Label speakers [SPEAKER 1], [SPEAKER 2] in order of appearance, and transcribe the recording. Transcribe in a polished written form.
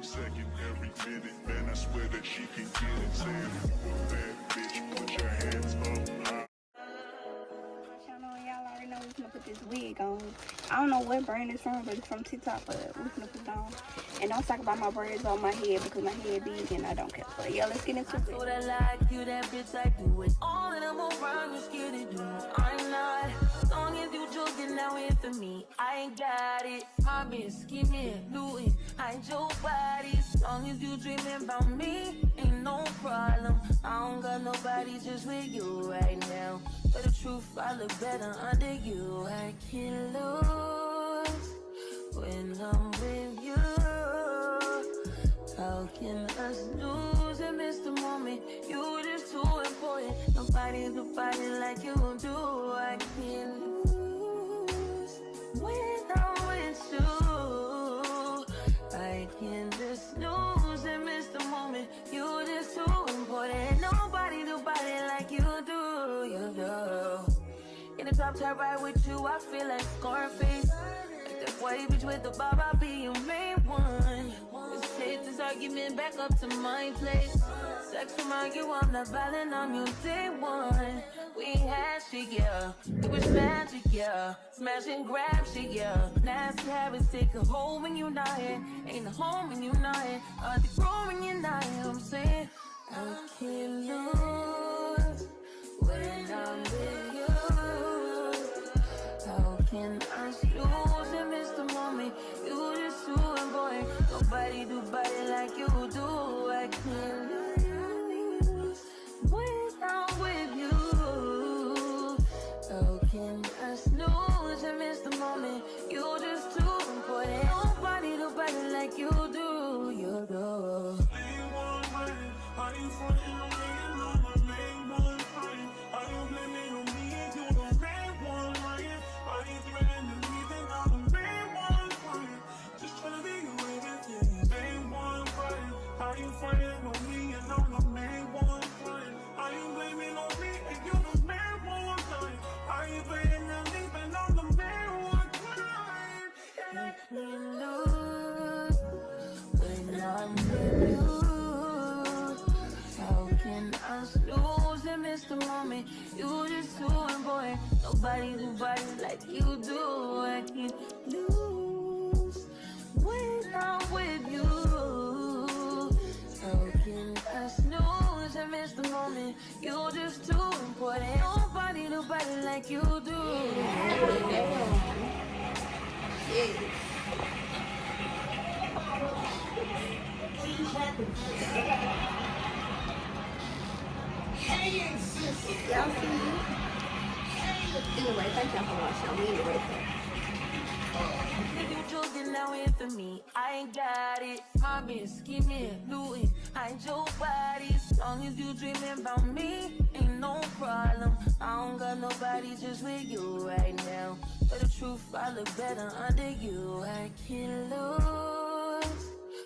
[SPEAKER 1] second, every minute. Man, I swear that she can get it. Say if you a bad bitch, put your hands up high.
[SPEAKER 2] Y'all already know we're gonna put this wig on. I don't know what brand it's from, but it's from TikTok, but we're gonna put it on. And don't talk about my braids on my head because my head big and I don't care. But yeah, let's get into it.
[SPEAKER 3] So that like you, that bitch, I do it. All that I'm around, you scared to do. I'm not. As long as you joking now in for me, I ain't got it. My bitch, scheming, looting, hide your body. As long as you dreaming about me, ain't no problem. I don't got nobody just with you right now. For the truth, I look better under you. I can't lose when I'm with you. How can us lose and miss the moment? You just too important. Nobody do body like you do. I can't lose when I'm with you. I can just lose and miss the moment. You just too important. Nobody do body like you do. You do. In the top tier ride with you, I feel like Scarface. Like that white bitch with the bob, I'll be your main one. Let's take this argument back up to my place. Sex remind you I'm not violent on you day one. We had shit, yeah. It was magic, yeah. Smash and grab shit, yeah. Nasty habits take a hold when you're not here. Ain't a home when you're not here. Are they grown when you're not here? I'm saying I can't lose when I'm with you. How can I lose and miss the moment? You just too important. Nobody do body like you do. I can't lose when I'm with you. How can I snooze and miss the moment? You just too important. Nobody do body like you do. You do.
[SPEAKER 4] Are you frontin' on me and I'm the main one crying? Are you blaming on me and you the main one lying? Are you threatening me then I'm the main one crying? Just tryna be your everything, main one crying. Are you fighting on me and I'm the main one crying? Are you blaming on me and you the main one crying? Are you playing the leap and I'm the main one crying?
[SPEAKER 3] I can't lose when I'm with you. How can I lose and miss the moment? You just too important. Nobody do body like you do. I can't lose when I'm with you. How can I snooze and miss the moment? You just too important. Nobody do body like you do.
[SPEAKER 2] Y'all see me? Anyway, thank y'all for watching. We anyway.
[SPEAKER 3] If you joking now in for me, I ain't got it. My bitch scheming, looting, hide your body. As long as you dreaming about me, ain't no problem. I don't got nobody just with you right now. For the truth, I look better under you. I can't lose